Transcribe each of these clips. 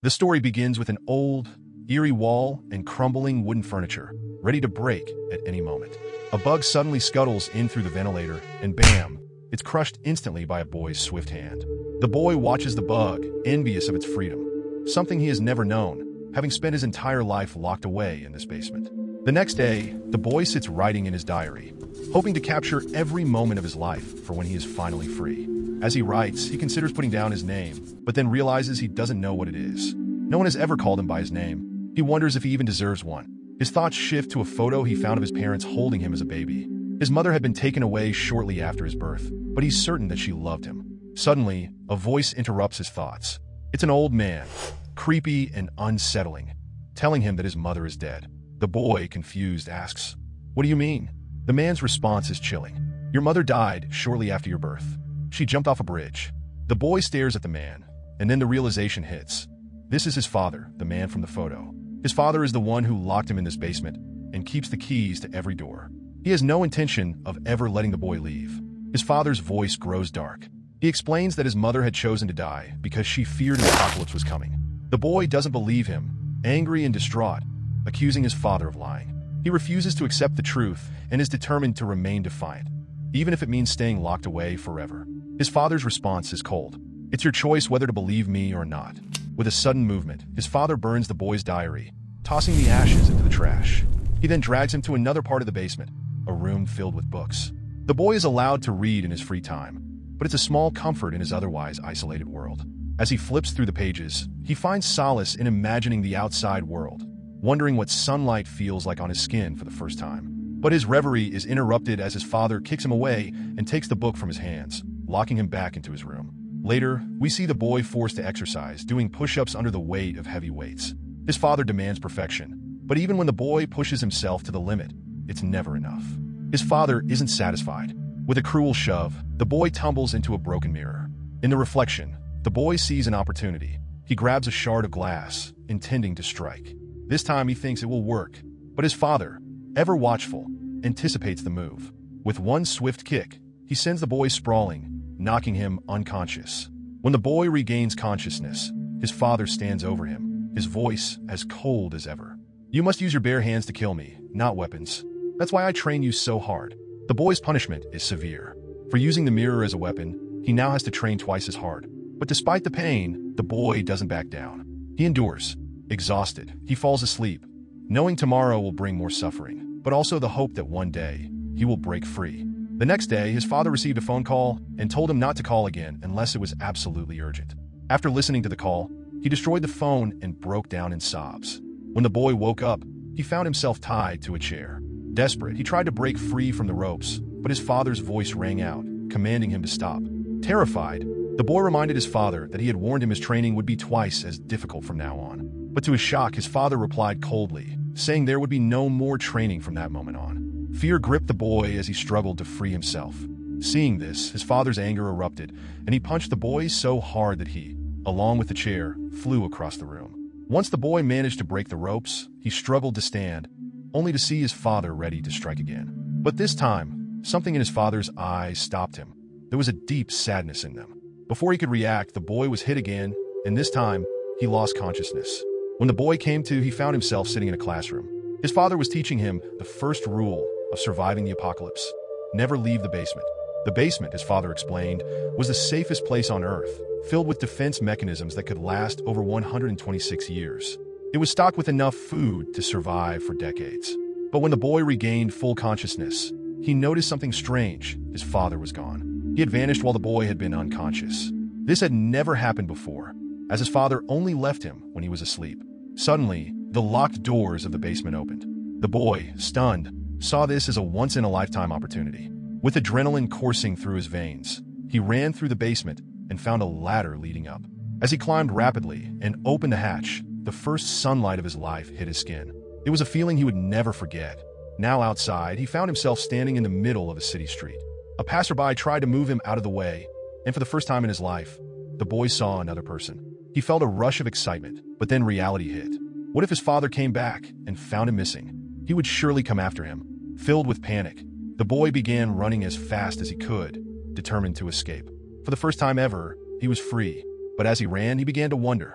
The story begins with an old, eerie wall and crumbling wooden furniture, ready to break at any moment. A bug suddenly scuttles in through the ventilator, and bam, it's crushed instantly by a boy's swift hand. The boy watches the bug, envious of its freedom, something he has never known, having spent his entire life locked away in this basement. The next day, the boy sits writing in his diary, hoping to capture every moment of his life for when he is finally free. As he writes, he considers putting down his name, but then realizes he doesn't know what it is. No one has ever called him by his name. He wonders if he even deserves one. His thoughts shift to a photo he found of his parents holding him as a baby. His mother had been taken away shortly after his birth, but he's certain that she loved him. Suddenly, a voice interrupts his thoughts. It's an old man, creepy and unsettling, telling him that his mother is dead. The boy, confused, asks, "What do you mean?" The man's response is chilling. "Your mother died shortly after your birth. She jumped off a bridge." The boy stares at the man, and then the realization hits. This is his father, the man from the photo. His father is the one who locked him in this basement and keeps the keys to every door. He has no intention of ever letting the boy leave. His father's voice grows dark. He explains that his mother had chosen to die because she feared an apocalypse was coming. The boy doesn't believe him, angry and distraught, accusing his father of lying. He refuses to accept the truth and is determined to remain defiant, even if it means staying locked away forever. His father's response is cold. "It's your choice whether to believe me or not." With a sudden movement, his father burns the boy's diary, tossing the ashes into the trash. He then drags him to another part of the basement, a room filled with books. The boy is allowed to read in his free time, but it's a small comfort in his otherwise isolated world. As he flips through the pages, he finds solace in imagining the outside world, wondering what sunlight feels like on his skin for the first time. But his reverie is interrupted as his father kicks him away and takes the book from his hands, locking him back into his room. Later, we see the boy forced to exercise, doing push-ups under the weight of heavy weights. His father demands perfection, but even when the boy pushes himself to the limit, it's never enough. His father isn't satisfied. With a cruel shove, the boy tumbles into a broken mirror. In the reflection, the boy sees an opportunity. He grabs a shard of glass, intending to strike. This time he thinks it will work, but his father, ever watchful, anticipates the move. With one swift kick, he sends the boy sprawling, knocking him unconscious. When the boy regains consciousness, his father stands over him, his voice as cold as ever. "You must use your bare hands to kill me, not weapons. That's why I train you so hard." The boy's punishment is severe. For using the mirror as a weapon, he now has to train twice as hard. But despite the pain, the boy doesn't back down. He endures. Exhausted, he falls asleep, knowing tomorrow will bring more suffering, but also the hope that one day he will break free. The next day, his father received a phone call and told him not to call again unless it was absolutely urgent. After listening to the call, he destroyed the phone and broke down in sobs. When the boy woke up, he found himself tied to a chair. Desperate, he tried to break free from the ropes, but his father's voice rang out, commanding him to stop. Terrified, the boy reminded his father that he had warned him his training would be twice as difficult from now on. But to his shock, his father replied coldly, saying there would be no more training from that moment on. Fear gripped the boy as he struggled to free himself. Seeing this, his father's anger erupted, and he punched the boy so hard that he, along with the chair, flew across the room. Once the boy managed to break the ropes, he struggled to stand, only to see his father ready to strike again. But this time, something in his father's eyes stopped him. There was a deep sadness in them. Before he could react, the boy was hit again, and this time, he lost consciousness. When the boy came to, he found himself sitting in a classroom. His father was teaching him the first rule of surviving the apocalypse: never leave the basement. The basement, his father explained, was the safest place on Earth, filled with defense mechanisms that could last over 126 years. It was stocked with enough food to survive for decades. But when the boy regained full consciousness, he noticed something strange. His father was gone. He had vanished while the boy had been unconscious. This had never happened before, as his father only left him when he was asleep. Suddenly, the locked doors of the basement opened. The boy, stunned, saw this as a once-in-a-lifetime opportunity. With adrenaline coursing through his veins, he ran through the basement and found a ladder leading up. As he climbed rapidly and opened the hatch, the first sunlight of his life hit his skin. It was a feeling he would never forget. Now outside, he found himself standing in the middle of a city street. A passerby tried to move him out of the way, and for the first time in his life, the boy saw another person. He felt a rush of excitement, but then reality hit. What if his father came back and found him missing? He would surely come after him. Filled with panic, the boy began running as fast as he could, determined to escape. For the first time ever, he was free, but as he ran, he began to wonder,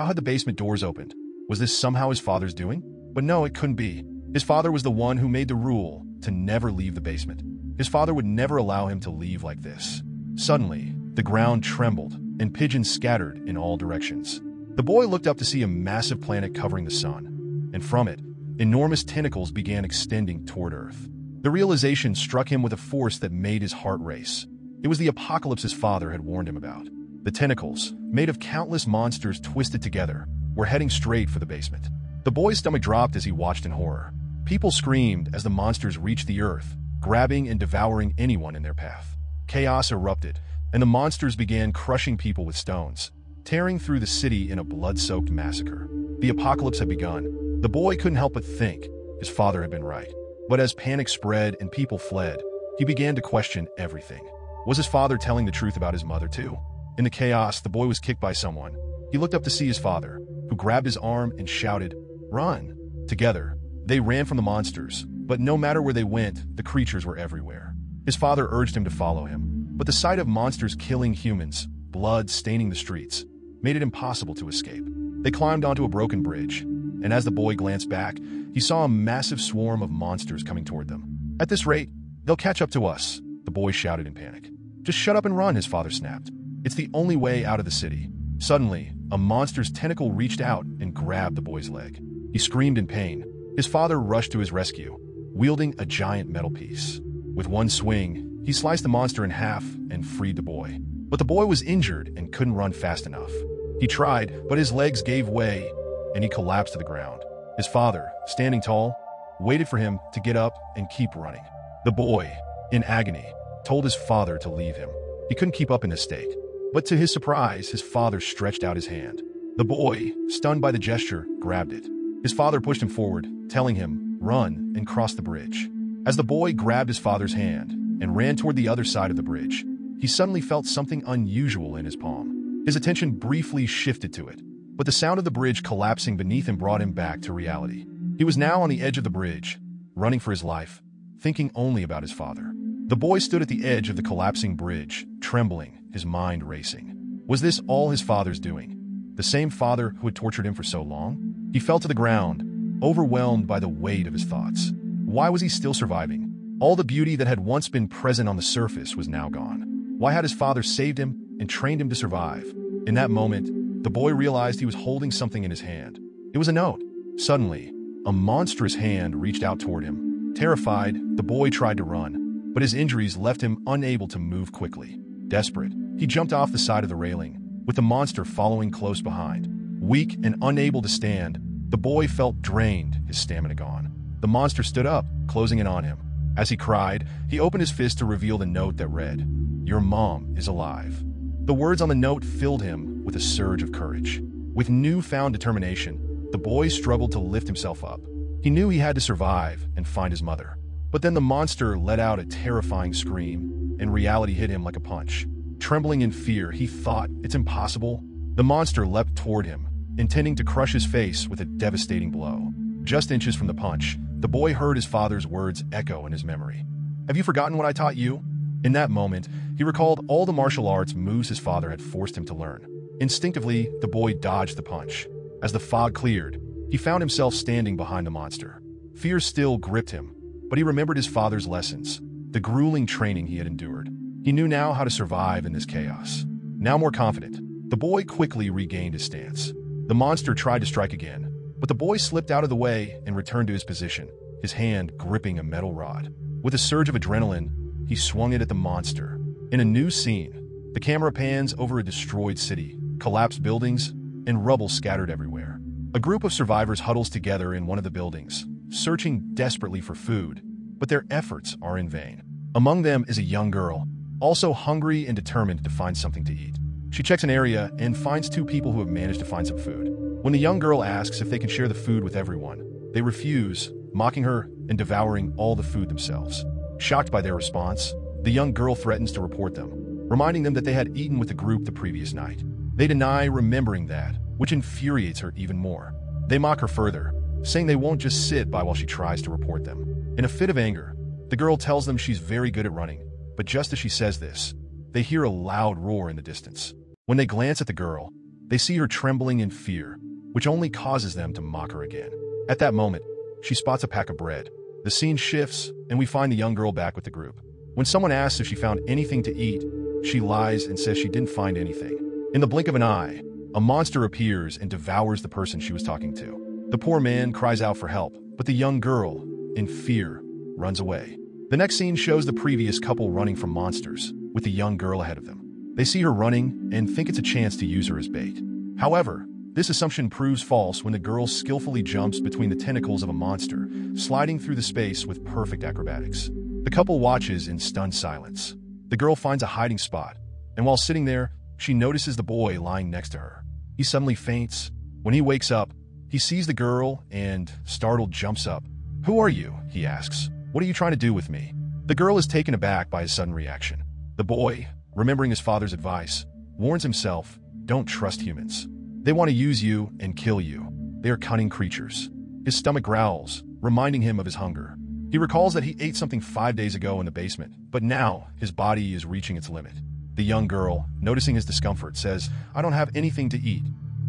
How had the basement doors opened? Was this somehow his father's doing? But no, it couldn't be. His father was the one who made the rule to never leave the basement. His father would never allow him to leave like this. Suddenly, the ground trembled, and pigeons scattered in all directions. The boy looked up to see a massive planet covering the sun, and from it, enormous tentacles began extending toward Earth. The realization struck him with a force that made his heart race. It was the apocalypse his father had warned him about. The tentacles, made of countless monsters twisted together, were heading straight for the basement. The boy's stomach dropped as he watched in horror. People screamed as the monsters reached the Earth, grabbing and devouring anyone in their path. Chaos erupted, and the monsters began crushing people with stones, tearing through the city in a blood-soaked massacre. The apocalypse had begun. The boy couldn't help but think his father had been right. But as panic spread and people fled, he began to question everything. Was his father telling the truth about his mother too? In the chaos, the boy was kicked by someone. He looked up to see his father, who grabbed his arm and shouted, "Run!" Together, they ran from the monsters, but no matter where they went, the creatures were everywhere. His father urged him to follow him, but the sight of monsters killing humans, blood staining the streets, made it impossible to escape. They climbed onto a broken bridge, and as the boy glanced back, he saw a massive swarm of monsters coming toward them. "At this rate, they'll catch up to us," the boy shouted in panic. "Just shut up and run," his father snapped. "It's the only way out of the city." Suddenly, a monster's tentacle reached out and grabbed the boy's leg. He screamed in pain. His father rushed to his rescue, wielding a giant metal piece. With one swing, he sliced the monster in half and freed the boy. But the boy was injured and couldn't run fast enough. He tried, but his legs gave way, and he collapsed to the ground. His father, standing tall, waited for him to get up and keep running. The boy, in agony, told his father to leave him. He couldn't keep up in this state. But to his surprise, his father stretched out his hand. The boy, stunned by the gesture, grabbed it. His father pushed him forward, telling him, "Run and cross the bridge." As the boy grabbed his father's hand and ran toward the other side of the bridge, he suddenly felt something unusual in his palm. His attention briefly shifted to it, but the sound of the bridge collapsing beneath him brought him back to reality. He was now on the edge of the bridge, running for his life, thinking only about his father. The boy stood at the edge of the collapsing bridge, trembling, his mind racing. Was this all his father's doing? The same father who had tortured him for so long? He fell to the ground, overwhelmed by the weight of his thoughts. Why was he still surviving? All the beauty that had once been present on the surface was now gone. Why had his father saved him and trained him to survive? In that moment, the boy realized he was holding something in his hand. It was a note. Suddenly, a monstrous hand reached out toward him. Terrified, the boy tried to run, but his injuries left him unable to move quickly. Desperate, he jumped off the side of the railing, with the monster following close behind. Weak and unable to stand, the boy felt drained, his stamina gone. The monster stood up, closing in on him. As he cried, he opened his fist to reveal the note that read, "Your mom is alive." The words on the note filled him with a surge of courage. With newfound determination, the boy struggled to lift himself up. He knew he had to survive and find his mother. But then the monster let out a terrifying scream, and reality hit him like a punch. Trembling in fear, he thought, "It's impossible." The monster leapt toward him, intending to crush his face with a devastating blow. Just inches from the punch, the boy heard his father's words echo in his memory. "Have you forgotten what I taught you?" In that moment, he recalled all the martial arts moves his father had forced him to learn. Instinctively, the boy dodged the punch. As the fog cleared, he found himself standing behind the monster. Fear still gripped him, but he remembered his father's lessons, the grueling training he had endured. He knew now how to survive in this chaos. Now more confident, the boy quickly regained his stance. The monster tried to strike again, but the boy slipped out of the way and returned to his position, his hand gripping a metal rod. With a surge of adrenaline, he swung it at the monster. In a new scene, the camera pans over a destroyed city, collapsed buildings, and rubble scattered everywhere. A group of survivors huddles together in one of the buildings, searching desperately for food, but their efforts are in vain. Among them is a young girl, also hungry and determined to find something to eat. She checks an area and finds two people who have managed to find some food. When the young girl asks if they can share the food with everyone, they refuse, mocking her and devouring all the food themselves. Shocked by their response, the young girl threatens to report them, reminding them that they had eaten with the group the previous night. They deny remembering that, which infuriates her even more. They mock her further, saying they won't just sit by while she tries to report them. In a fit of anger, the girl tells them she's very good at running, but just as she says this, they hear a loud roar in the distance. When they glance at the girl, They see her trembling in fear, which only causes them to mock her again. At that moment, she spots a pack of bread. The scene shifts, and we find the young girl back with the group. When someone asks if she found anything to eat, she lies and says she didn't find anything. In the blink of an eye, a monster appears and devours the person she was talking to. The poor man cries out for help, but the young girl, in fear, runs away. The next scene shows the previous couple running from monsters, with the young girl ahead of them. They see her running and think it's a chance to use her as bait. However, this assumption proves false when the girl skillfully jumps between the tentacles of a monster, sliding through the space with perfect acrobatics. The couple watches in stunned silence. The girl finds a hiding spot, and while sitting there, she notices the boy lying next to her. He suddenly faints. When he wakes up, he sees the girl and, startled, jumps up. "Who are you?" he asks. "What are you trying to do with me?" The girl is taken aback by his sudden reaction. The boy, remembering his father's advice, warns himself, "Don't trust humans. They want to use you and kill you. They are cunning creatures." His stomach growls, reminding him of his hunger. He recalls that he ate something 5 days ago in the basement, but now his body is reaching its limit. The young girl, noticing his discomfort, says, "I don't have anything to eat,"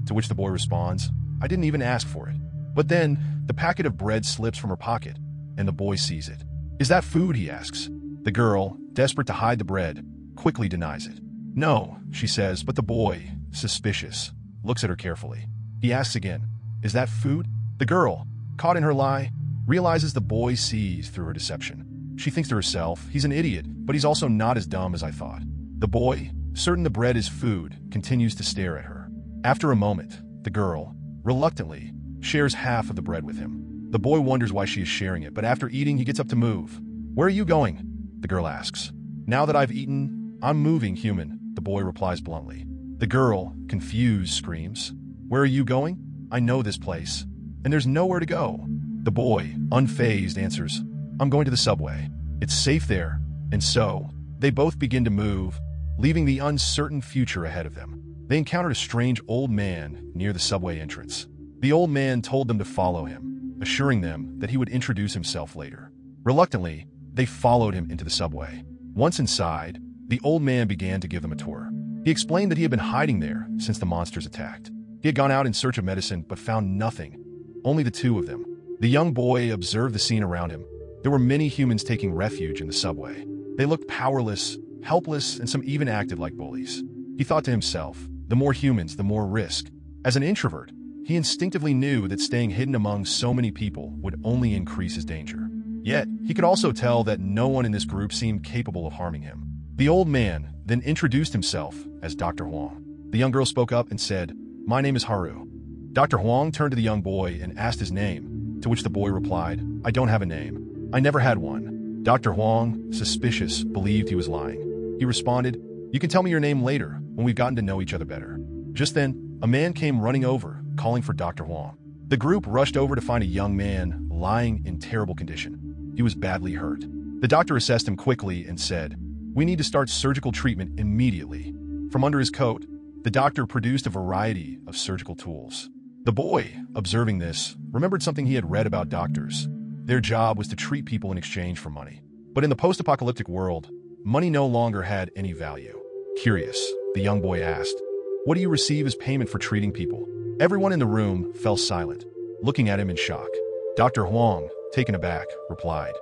to which the boy responds, "I didn't even ask for it." But then, the packet of bread slips from her pocket, and the boy sees it. "Is that food?" he asks. The girl, desperate to hide the bread, quickly denies it. "No," she says, but the boy, suspicious, looks at her carefully. He asks again, "Is that food?" The girl, caught in her lie, realizes the boy sees through her deception. She thinks to herself, "He's an idiot, but he's also not as dumb as I thought." The boy, certain the bread is food, continues to stare at her. After a moment, the girl, reluctantly, shares half of the bread with him. The boy wonders why she is sharing it, but after eating, he gets up to move. "Where are you going?" the girl asks. "Now that I've eaten, I'm moving, human," the boy replies bluntly. The girl, confused, screams, "Where are you going? I know this place, and there's nowhere to go." The boy, unfazed, answers, "I'm going to the subway. It's safe there." And so, they both begin to move, leaving the uncertain future ahead of them. They encountered a strange old man near the subway entrance. The old man told them to follow him, assuring them that he would introduce himself later. Reluctantly, they followed him into the subway. Once inside, the old man began to give them a tour. He explained that he had been hiding there since the monsters attacked. He had gone out in search of medicine but found nothing, only the two of them. The young boy observed the scene around him. There were many humans taking refuge in the subway. They looked powerless, helpless, and some even acted like bullies. He thought to himself, the more humans, the more risk. As an introvert, he instinctively knew that staying hidden among so many people would only increase his danger. Yet, he could also tell that no one in this group seemed capable of harming him. The old man then introduced himself as Dr. Huang. The young girl spoke up and said, "My name is Haru." Dr. Huang turned to the young boy and asked his name, to which the boy replied, "I don't have a name. I never had one." Dr. Huang, suspicious, believed he was lying. He responded, "You can tell me your name later, when we've gotten to know each other better." Just then, a man came running over, calling for Dr. Huang. The group rushed over to find a young man lying in terrible condition. He was badly hurt. The doctor assessed him quickly and said, "We need to start surgical treatment immediately." From under his coat, the doctor produced a variety of surgical tools. The boy, observing this, remembered something he had read about doctors. Their job was to treat people in exchange for money. But in the post-apocalyptic world, money no longer had any value. Curious, the young boy asked, "What do you receive as payment for treating people?" Everyone in the room fell silent, looking at him in shock. Dr. Huang, taken aback, replied,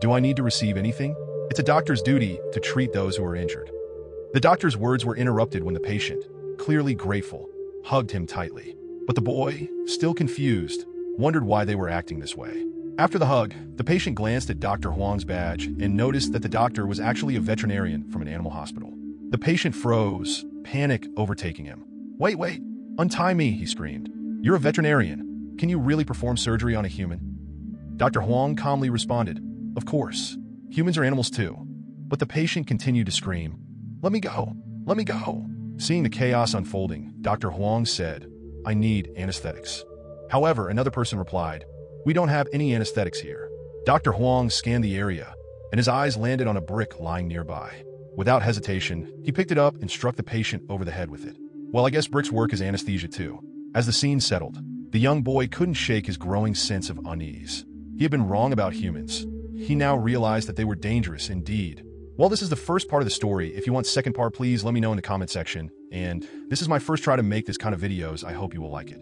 "Do I need to receive anything? It's a doctor's duty to treat those who are injured." The doctor's words were interrupted when the patient, clearly grateful, hugged him tightly. But the boy, still confused, wondered why they were acting this way. After the hug, the patient glanced at Dr. Huang's badge and noticed that the doctor was actually a veterinarian from an animal hospital. The patient froze, panic overtaking him. Wait, untie me," he screamed. "You're a veterinarian. Can you really perform surgery on a human?" Dr. Huang calmly responded, "Of course. Humans are animals too." But the patient continued to scream, Let me go! Let me go!" Seeing the chaos unfolding, Dr. Huang said, "I need anesthetics." However, another person replied, "We don't have any anesthetics here." Dr. Huang scanned the area, and his eyes landed on a brick lying nearby. Without hesitation, he picked it up and struck the patient over the head with it. Well, I guess bricks work as anesthesia too. As the scene settled, the young boy couldn't shake his growing sense of unease. He had been wrong about humans. He now realized that they were dangerous indeed. While this is the first part of the story, if you want second part, please let me know in the comment section. And this is my first try to make this kind of videos. I hope you will like it.